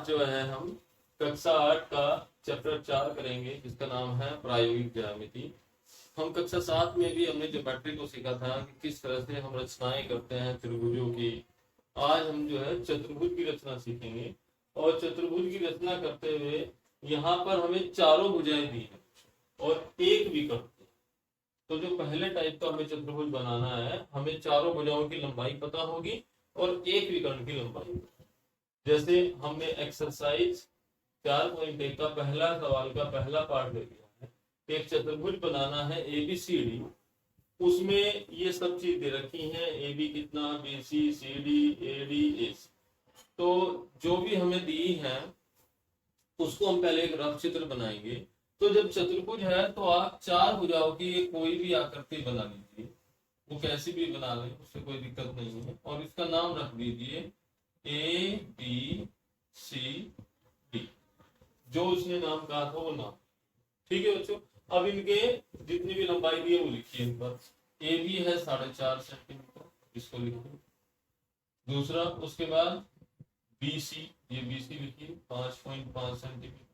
आज जो है हम कक्षा 8 का चैप्टर 4 करेंगे जिसका नाम है प्रायोगिक ज्यामिति। हम कक्षा 7 में भी हमने ज्योमेट्री को सीखा था कि किस तरह से हम रचनाएं करते हैं त्रिभुजों की। आज हम जो है चतुर्भुज की रचना सीखेंगे और चतुर्भुज की रचना करते हुए यहाँ पर हमें चारों भुजाएं दी है और एक विकर्ण। तो जो पहले टाइप का हमें चतुर्भुज बनाना है, हमें चारों भुजाओं की लंबाई पता होगी और एक विकर्ण की लंबाई। जैसे हमने एक्सरसाइज 4.1 का पहला सवाल का पहला पार्ट ले लिया है कि एक चतुर्भुज बनाना है ABCD। उसमें ये सब चीज दे रखी है, AB कितना, BC CD AD AC। तो जो भी हमें दी है उसको हम पहले एक रफ चित्र बनाएंगे। तो जब चतुर्भुज है तो आप चार भुजाओं की कोई भी आकृति बना लीजिए, वो कैसी भी बना लें, उससे कोई दिक्कत नहीं है। और इसका नाम रख दीजिए ABCD, जो उसने नाम कहा था वो नाम। ठीक है बच्चों, अब इनके जितनी भी लंबाई दी है वो लिखिए। इन पर AB है 4.5 सेंटीमीटर, इसको लिखिए। दूसरा उसके बाद BC, ये BC लिखिए 5.5 सेंटीमीटर।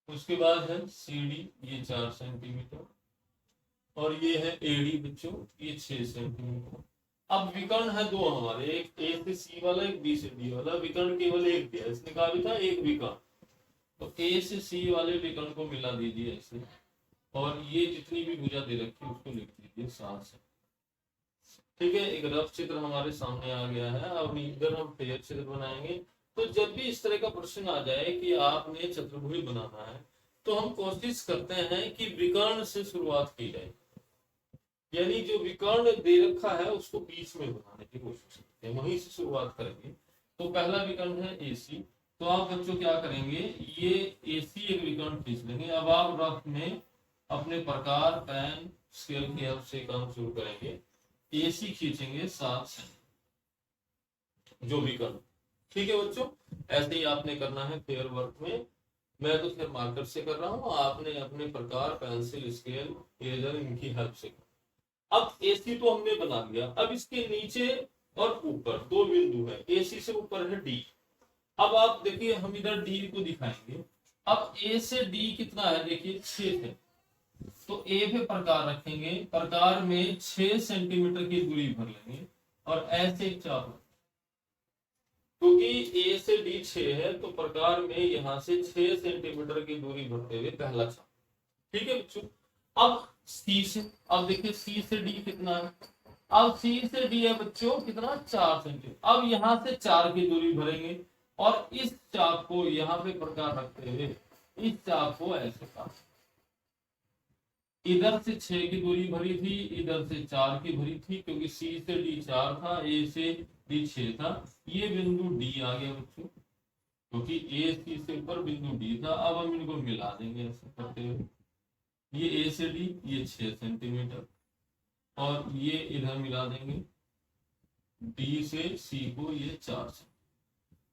उसके बाद है CD, ये 4 सेंटीमीटर। और ये है AD बच्चों, ये 6 सेंटीमीटर। अब विकर्ण है दो हमारे, एक A से C वाला, एक B से D वाला। विकर्ण केवल एक दिया, इसने कहा भी था एक विकर्ण। तो A से C वाले विकर्ण को मिला दीजिए ऐसे, और ये जितनी भी भुजा दे रखी है उसको लिख दीजिए 7 से। ठीक है, एक रफ चित्र हमारे सामने आ गया है। अब इधर हम फेयर चित्र बनाएंगे। तो जब भी इस तरह का प्रश्न आ जाए कि आपने चतुर्भुज बनाना है, तो हम कोशिश करते हैं कि विकर्ण से शुरुआत की जाए, यानी जो विकर्ण दे रखा है उसको बीच में बनाने की कोशिश करते हैं, वहीं से शुरुआत करेंगे। तो पहला विकर्ण है AC। तो आप बच्चों क्या करेंगे, ये AC एक विकर्ण खींच लेंगे। अब आप रफ में अपने प्रकार, पेन, स्केल की हेल्प से काम शुरू करेंगे। AC खींचेंगे 7 से जो विकर्ण। ठीक है बच्चों, ऐसे ही आपने करना है फेयर वर्क में। मैं तो फिर मार्कर से कर रहा हूँ, आपने अपने प्रकार, पेंसिल, स्केल, इरेजर इनकी हेल्प से। अब AC तो हमने बना लिया। अब इसके नीचे और ऊपर दो बिंदु है, AC से ऊपर है D। अब आप देखिए, हम इधर D को दिखाएंगे। अब A से D कितना है, देखिए 6 है। तो A पे प्रकार रखेंगे, प्रकार में 6 सेंटीमीटर की दूरी भर लेंगे और ऐसे चाप, क्योंकि A से D 6 है तो प्रकार में यहां से 6 सेंटीमीटर की दूरी भरते हुए पहला चाप। ठीक है बच्चों, अब C से, अब देखिए C से D कितना है। अब C से D है बच्चों कितना, 4 सेंटीमीटर। अब यहां से 4 की दूरी भरेंगे और इस चाप को यहाँ पे प्रकार रखते हुए इस चाप को ऐसे काट। इधर से 6 की दूरी भरी थी, इधर से 4 की भरी थी, क्योंकि C से D 4 था, A से D 6 था। ये बिंदु D आ गया बच्चों, क्योंकि A C से ऊपर बिंदु D था। अब हम इनको मिला देंगे ऐसे करते हुए। ये A से D ये 6 सेंटीमीटर, और ये इधर मिला देंगे D से C को ये 4 सेंटीमीटर।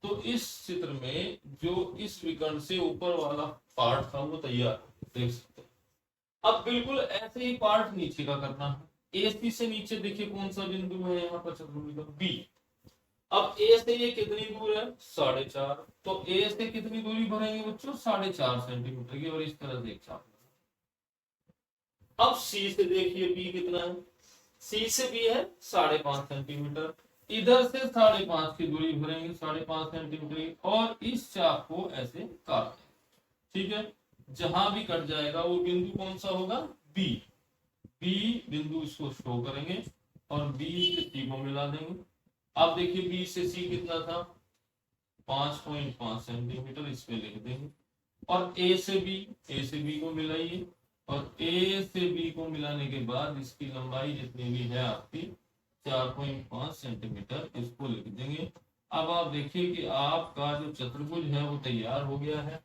तो इस चित्र में जो इस विकर्ण से ऊपर वाला पार्ट था वो तैयार, देख सकते हैं। अब बिल्कुल ऐसे ही पार्ट नीचे का करना है। AC से नीचे देखिए कौन सा बिंदु है यहाँ पर, चतुर्भुज B। अब A से ये कितनी दूर है, 4.5। तो A से कितनी दूरी भरेंगे बच्चों, 4.5 सेंटीमीटर की, और इस तरह से एक चाप। अब C से देखिए B कितना है, C से B है 5.5 सेंटीमीटर। इधर से 5.5 की दूरी भरेंगे, 5.5 सेंटीमीटर की, और इस चाप को ऐसे काट देंगे। ठीक है, जहां भी कट जाएगा वो बिंदु कौन सा होगा, B। B बिंदु इसको शो करेंगे और B से C को मिला देंगे। अब देखिए B से C कितना था, 5.5 सेंटीमीटर, इस पे लिख देंगे। और A से B को मिलाइए, और A से B को मिलाने के बाद इसकी लंबाई जितनी भी है आपकी 4.5 सेंटीमीटर, इसको लिख देंगे। अब आप देखिए कि आपका जो चतुर्भुज है वो तैयार हो गया है।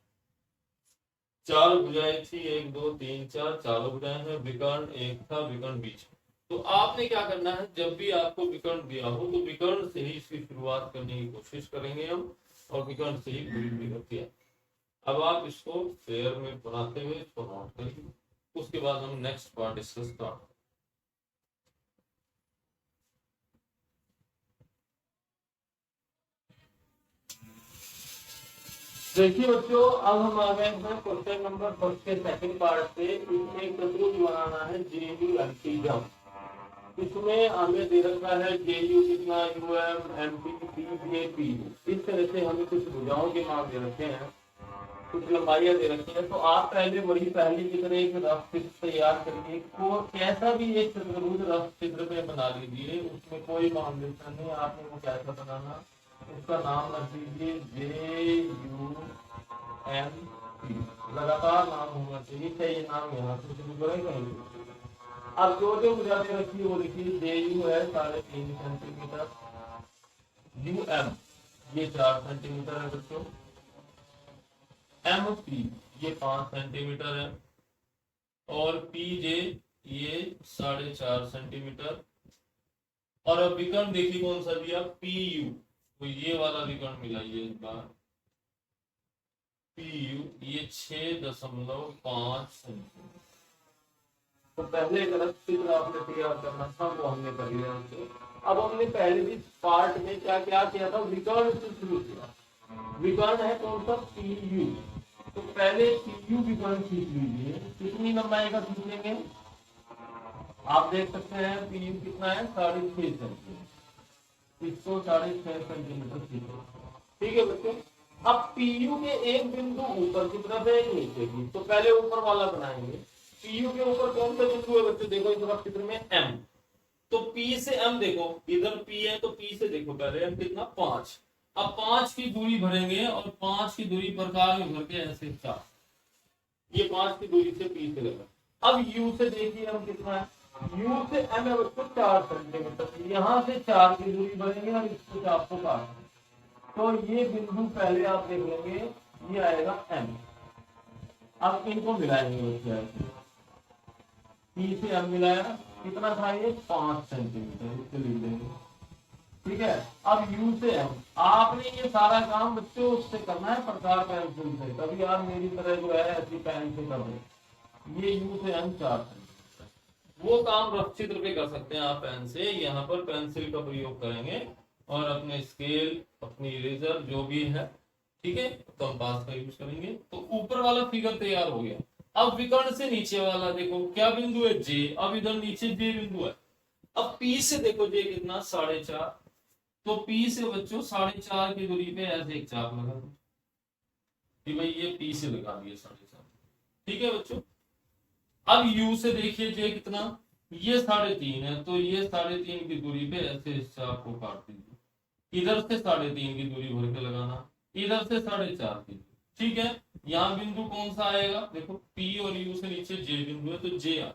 चार भुजाएं थी, 1 2 3 4, चारों भुजाएं हैं। विकर्ण एक था, विकर्ण बीच। तो आपने क्या करना है, जब भी आपको विकर्ण दिया हो तो विकर्ण से ही इसकी शुरुआत करने की कोशिश करेंगे हम, और विकर्ण से ही पूरी भी करते हैं। अब आप इसको फेयर में बनाते हुए इसको नोट करिए, उसके बाद हम नेक्स्ट पार्ट डिस्कस करते हैं। देखिए बच्चों, अब हम आ गए हैं क्वेश्चन नंबर फर्स्ट के सेकंड पार्ट पे। इसमें एक चतुर्भुज बनाना है JUMP जम। इसमें हमें दे रखा है JU कितना, UM, MP, BJP। इस तरह से हमें कुछ भुजाओं के नाम दे रखे हैं, कुछ लंबाइयां दे रखी है। तो आप पहले वही पहले की तरह एक रफ चित्र तैयार करिए, को कैसा भी एक चतुर्भुज रफ चित्र पे बना लीजिए, उसमें कोई बाउंडेशन नहीं। आपने वो कैसा बनाना, उसका नाम रख दीजिए JUMP। लगातार नाम होना चाहिए, क्या ये नाम यहाँ से शुरू करें कहीं। अब जो जो भुजा दे रखी है वो लिखिए। JU है 3.5 सेंटीमीटर, UM ये 4 सेंटीमीटर है बच्चों, MP ये 5 सेंटीमीटर है, और PJ ये 4.5 सेंटीमीटर। और अब विकर्ण देखिए कौन सा दिया, PU, तो ये वाला विकर्ण मिलाइए इस बार। PU ये 6.5 सेंटीमीटर। तो पहले एक अलग चित्र आपने तैयार करना था, वो हमने कर लिया। अब हमने पहले भी पार्ट में क्या क्या किया था, विकर्ण से शुरू किया। विकर्ण है कौन सा, PU। तो पहले PU विकर्ण खींच लीजिए। कितनी लंबाई का खींच लेंगे, आप देख सकते हैं PU कितना है, 6.5 सेंटीमीटर। इसको 6.5 सेंटीमीटर खींचो। ठीक है बच्चों। अब PU के एक बिंदु ऊपर की तरफ है, एक नीचे की, तो पहले ऊपर वाला बनाएंगे। PU के ऊपर कौन सा बिंदु है बच्चों, देखो इस तरफ चित्र में M। तो P से M देखो, इधर P है तो P से देखो पहले M कितना, 5। अब 5 की दूरी भरेंगे और 5 की दूरी प्रकार में भर के ऐसे 4, ये 5 की दूरी से P से लगा। अब U से देखिए हम कितना है, U से M है बच्चों 4 सेंटीमीटर। यहाँ से 4 की दूरी भरेंगे और इसको 4 को काटेंगे, तो ये बिंदु पहले आप देख लेंगे, ये आएगा M। अब इनको मिलाएंगे, P से M मिलाया, कितना था ये, 5 सेंटीमीटर, इसको लिख देंगे। ठीक है। अब U से M, आपने ये सारा काम बच्चों उससे करना है, प्रकार पेंसिल से। कभी आप मेरी तरह जो है ऐसी पेन से कर दो। ये U से M 4 सेंटीमीटर, वो काम रफ चित्र पे कर सकते हैं आप पेन से। यहाँ पर पेंसिल का प्रयोग करेंगे और अपने स्केल, अपनी इरेजर जो भी है, ठीक है, कंपास का यूज करेंगे। तो ऊपर वाला फिगर तैयार हो गया। अब विकर्ण से नीचे वाला देखो क्या बिंदु है, J। अब इधर नीचे J बिंदु है। अब P से देखो J कितना, 4.5। तो P से बच्चों 4.5 की दूरी पे ऐसे एक चाप लगा दो कि भाई ये P से लगा दिया 4.5। ठीक है बच्चों। अब U से देखिए J कितना, ये 3.5 है, तो ये 3.5 की दूरी पे ऐसे इस चाप को काट दीजिए। इधर से 3.5 की दूरी भर के लगाना, इधर से 4.5 की। ठीक है। यहाँ बिंदु कौन सा आएगा, देखो P और U से नीचे J बिंदु है, तो J।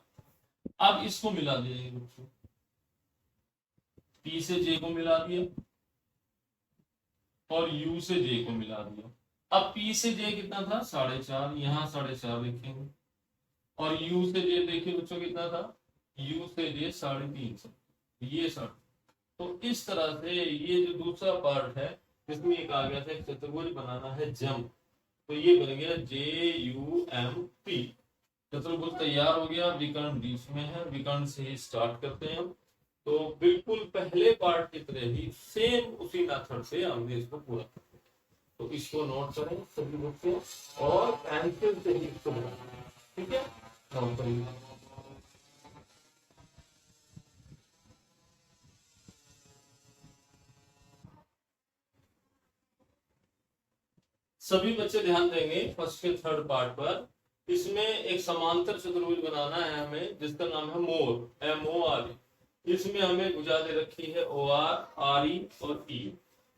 अब इसको मिला देंगे बच्चों, P से J को मिला दिया और U से J को मिला दिया। अब P से J कितना था, 4.5, यहाँ 4.5 लिखेंगे। और U से J देखिए बच्चों कितना था, U से J 3.5, ये 3.5। तो इस तरह से ये जो दूसरा पार्ट है, इसमें एक आ गया था, एक चतुर्भुज बनाना है जम। तो ये बन गया JUMP। चतुर्भुज तैयार हो गया। विकर्ण बीच में है, विकर्ण से ही स्टार्ट करते हैं हम। तो बिल्कुल पहले पार्ट की तरह ही सेम उसी मेथड से हमने इसको पूरा किया। तो इसको नोट करें सभी बच्चे और पेंसिल से ही इसको बनाएं। ठीक है, नोट करिए। सभी बच्चे ध्यान देंगे फर्स्ट के थर्ड पार्ट पर। इसमें एक समांतर चतुर्भुज बनाना है हमें, जिसका नाम है मोर, MOR। इसमें हमें भुजा दे रखी है OR, RE और E।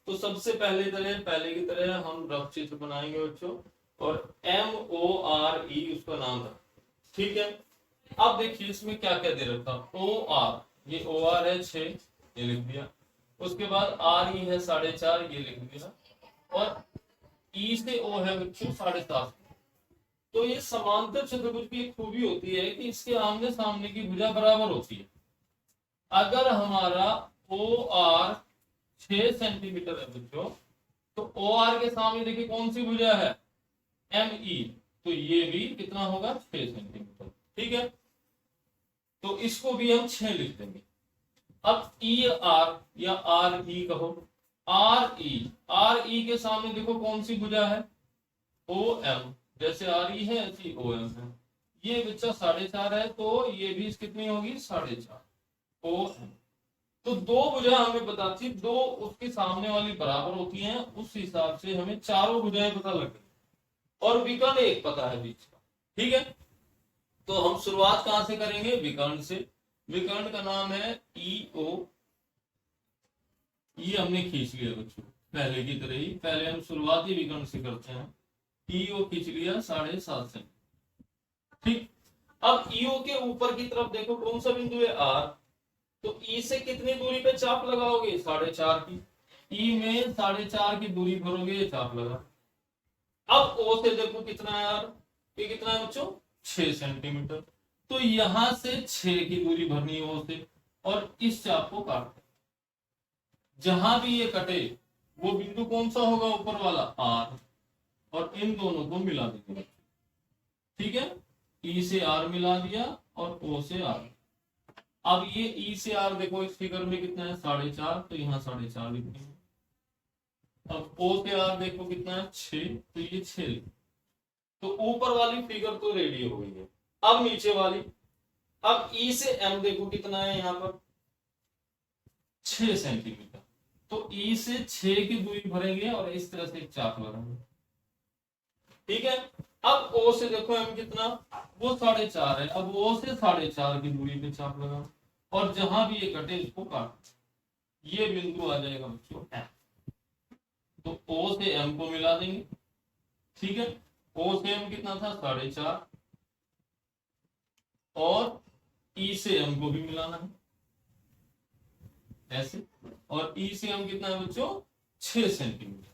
तो सबसे पहले की तरह हम रफ चित्र बनाएंगे बच्चों, और MORE उसका नाम है। ठीक है। अब देखिए इसमें क्या क्या दे रखा, OR, ये OR है 6, ये लिख दिया। उसके बाद RE है 4.5, ये लिख दिया। और E से O है बच्चों 7.5। तो ये समांतर चतुर्भुज की एक खूबी होती है कि इसके आमने सामने की भुजा बराबर होती है। अगर हमारा OR 6 सेंटीमीटर है बच्चों, तो OR के सामने देखिए कौन सी भुजा है, ME, तो ये भी कितना होगा, 6 सेंटीमीटर। ठीक है। तो इसको भी हम 6 लिख देंगे। अब ER या RE कहो, RE के सामने देखो कौन सी भुजा है, ओ एम, जैसे आ रही है ऐसी ओ एम है। ये बच्चा 4.5 है तो ये भी कितनी होगी 4.5 ओ एम। तो दो भुजा हमें पता थी, दो उसके सामने वाली बराबर होती हैं, उस हिसाब से हमें चारों भुजाएं पता लग गई और विकर्ण एक पता है बीच का। ठीक है, तो हम शुरुआत कहां से करेंगे, विकर्ण से। विकर्ण का नाम है ई ओ। ये हमने खींच लिया बच्चों पहले की तरह ही, पहले हम शुरुआती विकर्ण से करते हैं। ईओ खींच लिया 7.5 से। ठीक, अब ईओ के ऊपर की तरफ देखो कौन सा बिंदु है आर, तो ई से कितनी दूरी पे चाप लगाओगे 4.5 की। ई में 4.5 की दूरी भरोगे, चाप लगा। अब ओ से देखो कितना है यार, ये कितना है बच्चों 6 सेंटीमीटर। तो यहां से 6 की दूरी भरनी है ओ से, और इस चाप को काट, जहां भी ये कटे वो बिंदु कौन सा होगा ऊपर वाला आर, और इन दोनों को मिला देंगे। ठीक है, ई से आर मिला दिया और ओ से आर। अब ये ई से आर देखो इस फिगर में कितना है 4.5, तो यहाँ 4.5 लिख देंगे। अब ओ से आर देखो कितना है 6, तो ये 6 लिख। तो ऊपर वाली फिगर तो रेडी हो गई है। अब नीचे वाली, अब ई से एम देखो कितना है यहाँ पर 6 सेंटीमीटर। तो ई से 6 की दूरी भरेंगे और इस तरह से एक चाप लगाएंगे। ठीक है, अब ओ से देखो एम कितना, वो 4.5 है। अब ओ से 4.5 की दूरी पे चाप लगा, और जहां भी ये कटे इसको काट, ये बिंदु आ जाएगा बच्चों एम। तो ओ से एम को मिला देंगे। ठीक है, ओ से एम कितना था 4.5, और ई से एम को भी मिलाना है ऐसे, और ई से एम कितना है बच्चों 6 सेंटीमीटर।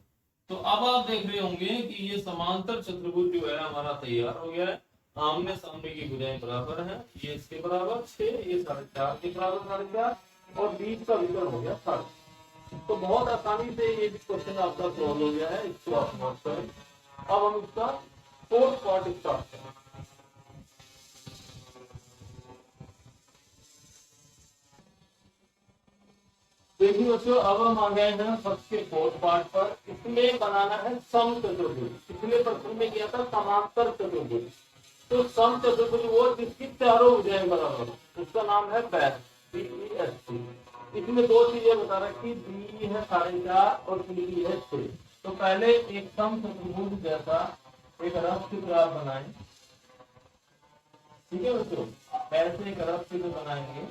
तो अब आप देख रहे होंगे कि ये समांतर चतुर्भुज जो है हमारा तैयार हो गया है। आमने सामने की भुजाएं बराबर हैं, ये इसके बराबर 6, ये 4.5 के बराबर 4.5, और बीच का विकर्ण हो गया 7। तो बहुत आसानी से ये भी क्वेश्चन आपका सॉल्व हो गया है, इसको आप नोट करें। अब हम इसका फोर्थ पार्ट स्टार्ट करें। देखिए बच्चों, अब हम आ गए हैं फर्स्ट के फोर्थ पार्ट पर। इसमें बनाना है सम चतुर्भुज। पिछले प्रश्न में किया था समांतर चतुर्भुज। तो सम चतुर्भुज वो जिसकी चारों भुजाएं बराबर, उसका नाम है बेस्ट, BEST। इसमें दो चीजें बता रखी, बी है 4.5 और सी है 6। तो पहले एक सम चतुर्भुज जैसा एक रफ चित्र आप बनाएं। ठीक है बच्चों, ऐसे एक रफ चित्र बनाएंगे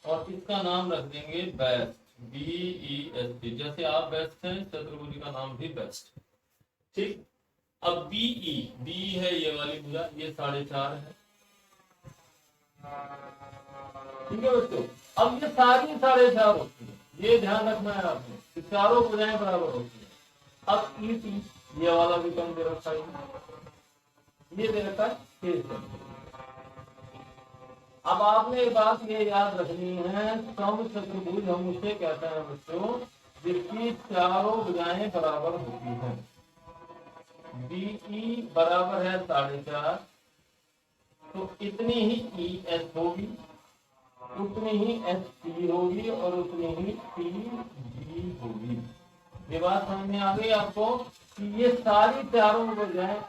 और इसका नाम रख देंगे बेस्ट, BEST। जैसे आप बेस्ट हैं, चतुर्भुज का नाम भी बेस्ट। ठीक, अब बी है ये वाली भुजा, ये 4.5 है। ठीक है बच्चों, अब ये सारी 4.5 होती है, ये ध्यान रखना है आपने, चारों भुजाएं बराबर होती है। अब ये वाला विकर्ण दे रखा है, ये दे रखा है 6 सेंटीमीटर। अब आपने एक बात ये याद रखनी है, सम चतुर्भुज हम उसे कहते हैं बच्चों जिसकी चारों भुजाएं बराबर होती हैं। BE बराबर है 4.5, तो इतनी ही ES होगी, उतनी ही SC होगी, और उतनी ही PG होगी। ये बात समझ में आ गई आपको कि ये सारी चारों भुजाएं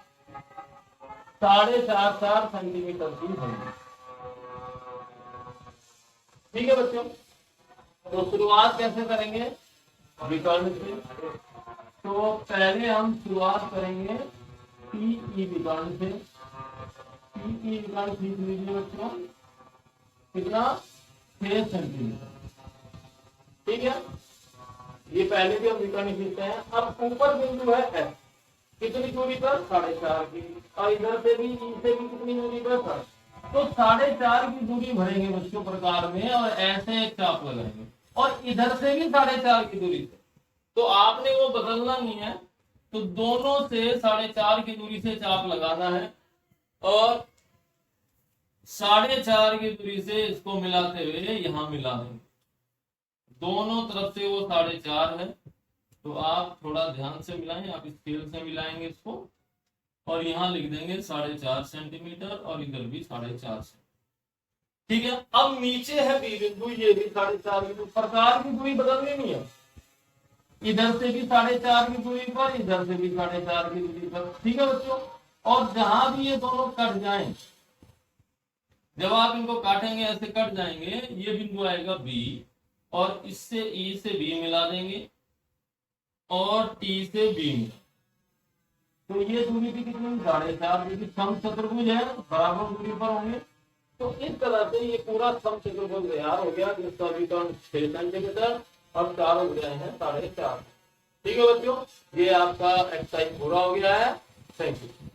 4.5 सेंटीमीटर की होंगी। ठीक है बच्चों, तो शुरुआत कैसे करेंगे, विकर्ण से। तो पहले हम शुरुआत करेंगे PE विकर्ण से। PE विकर्ण खींच लीजिए बच्चों, कितना 6 सेंटीमीटर। ठीक है, ये पहले भी हम विकर्ण खींचते हैं। अब ऊपर बिंदु है S, कितनी दूरी पर 4.5 की, और इधर से भी ई से भी कितनी दूरी पर, तो 4.5 की दूरी भरेंगे बच्चों प्रकार में, और ऐसे एक चाप लगाएंगे, और इधर से भी 4.5 की दूरी से। तो आपने वो बदलना नहीं है, तो दोनों से 4.5 की दूरी से चाप लगाना है, और 4.5 की दूरी से इसको मिलाते हुए यहां मिला देंगे। दोनों तरफ से वो 4.5 है, तो आप थोड़ा ध्यान से मिलाएं, आप स्केल से मिलाएंगे इसको, और यहां लिख देंगे 4.5 सेंटीमीटर, और इधर भी 4.5 सेंटीमीटर। ठीक है, अब नीचे है बी बिंदु, ये भी 4.5 की दूरी, प्रकार की दूरी बदलनी नहीं है, इधर से भी 4.5 की दूरी पर, इधर से भी 4.5 की दूरी पर। ठीक है बच्चों, और जहां भी ये दोनों कट जाएं, जब आप इनको काटेंगे ऐसे कट जाएंगे, ये बिंदु आएगा बी, और इससे ई से बी मिला देंगे और टी से बी मिला, तो ये दूरी भी कितनी 4.5, क्योंकि समचतुर्भुज है, बराबर दूरी पर होंगे। तो इस तरह से ये पूरा समचतुर्भुज तैयार हो गया, जिसका विकर्ण 6 सेंटीमीटर और चारों भुजाएं हैं 4.5। ठीक है बच्चों, ये आपका एक्सरसाइज पूरा हो गया है। Thank you.